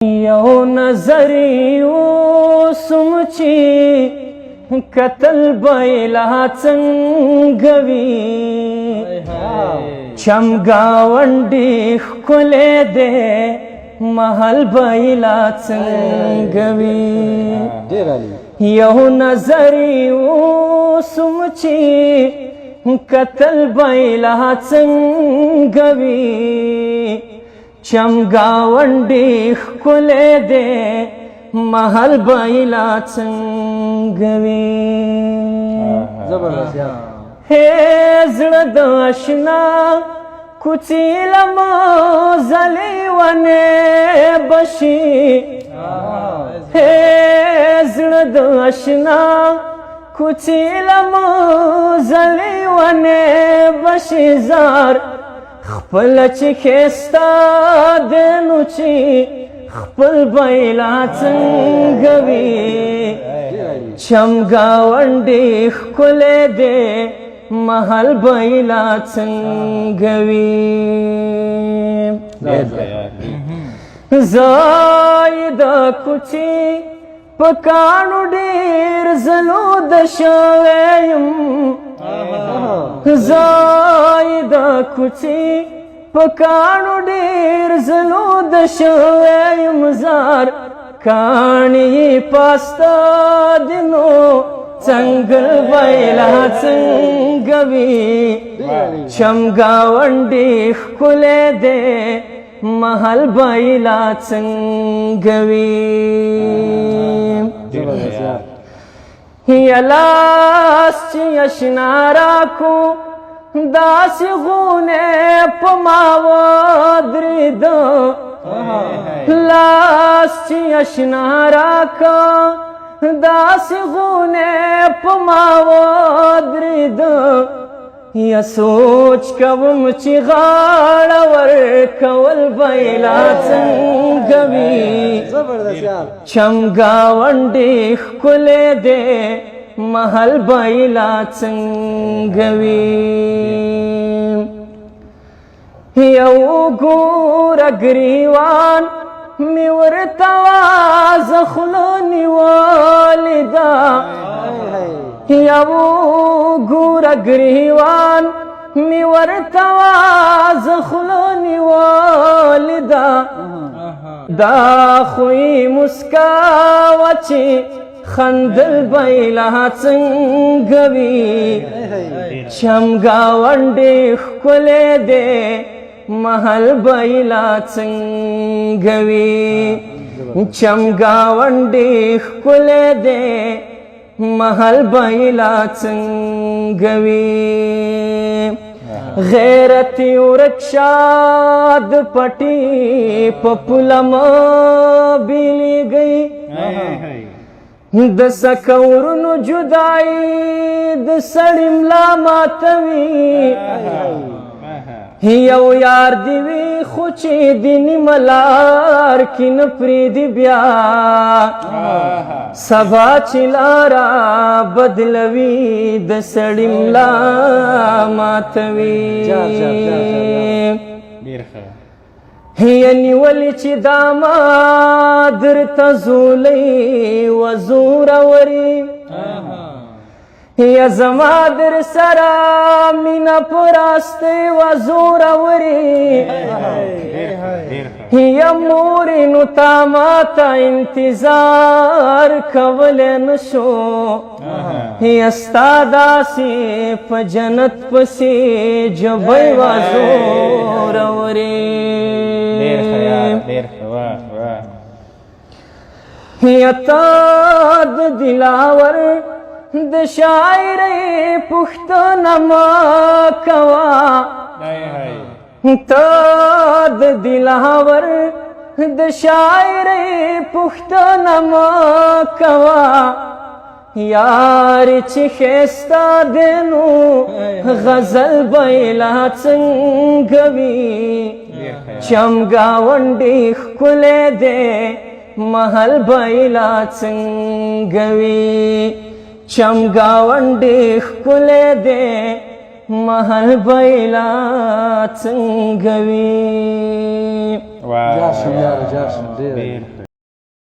یو نظر یوسم چې کتل بیلا څنګه وي چمګاونډي ښکلی دی محل بیلا څنګه وي یو نظر یوسم چې کتل بیلا څنګه وي چمګاونډي ښکلی دی محل بیلا څنګه وي هې زړه د اشنا کوڅې لمه ځلې ونې بشي هې زړه د اشنا کوڅې لمه ځلې ونې بشي زار خپل چې ښایسته دی نو چې خپل بیلا څنګه وي چمګاونډي ښکلی دی محل بیلا څنګه وي زه د کوڅې په کاڼو ډېر ځلو د شوی یم زه د کوڅې په کاڼو ډېر ځلو د شوی یم زار کاڼي پاسته دي نو څنګل بیلا څنګه وي چمګاونډي ښکلی دی محل بیلا څنګه وي یلاس چې اشنا راکو داسې غونې په ما ودرېده لاس چې اشنا راکه داسې غونې په ما ودرېده یا سوچ کوم چې غاړه ورکول بیلا څنګه وي چمګاونډي ښکلی دی محل بیلا څنګه وي یو ګوره ګریوان مې ورته وازه خوله نیولې ده یو ګوره ګریوان مې ورته وازه خوله نیولې ده دا خو یې مسکا وه چې خندل بیلا څنګه وي چمګاونډي ښکلی دی محل بیلا څنګه وي چمګاونډي ښکلی دی محل بیلا څنګه وي غیرت ورک شاد پټي په پوله مه بیلیږئ د سکورونو جدائی د سړی ملا ماتوي یو یار دی وي خو چې د نیمه لار کې نه پرېږدي بیا سبا چې لاره بدلوي د سړی ملا ماتوي یعنی ولی چې داما درته زولی و زوروري یا زما در سره مینه په راستۍ و زوروري یا مورې نو تا ماته انتظار کولی نشو یا ستا داسې په جنت پسې جبی و زوروري یا تا د دلاور د شاعرۍ پوښتنه مه کوه تا د دلاور د شاعرۍ پوښتنه مه کوه یار چې ښایسته دی نو غزل بیلا څنګه وي چمګاونډي ښکلی دی محل بیلا څنګه وي چمګاونډي ښکلی دی محل بیلا څنګه وي واو جاشم یاره جاشم ډېر ډېر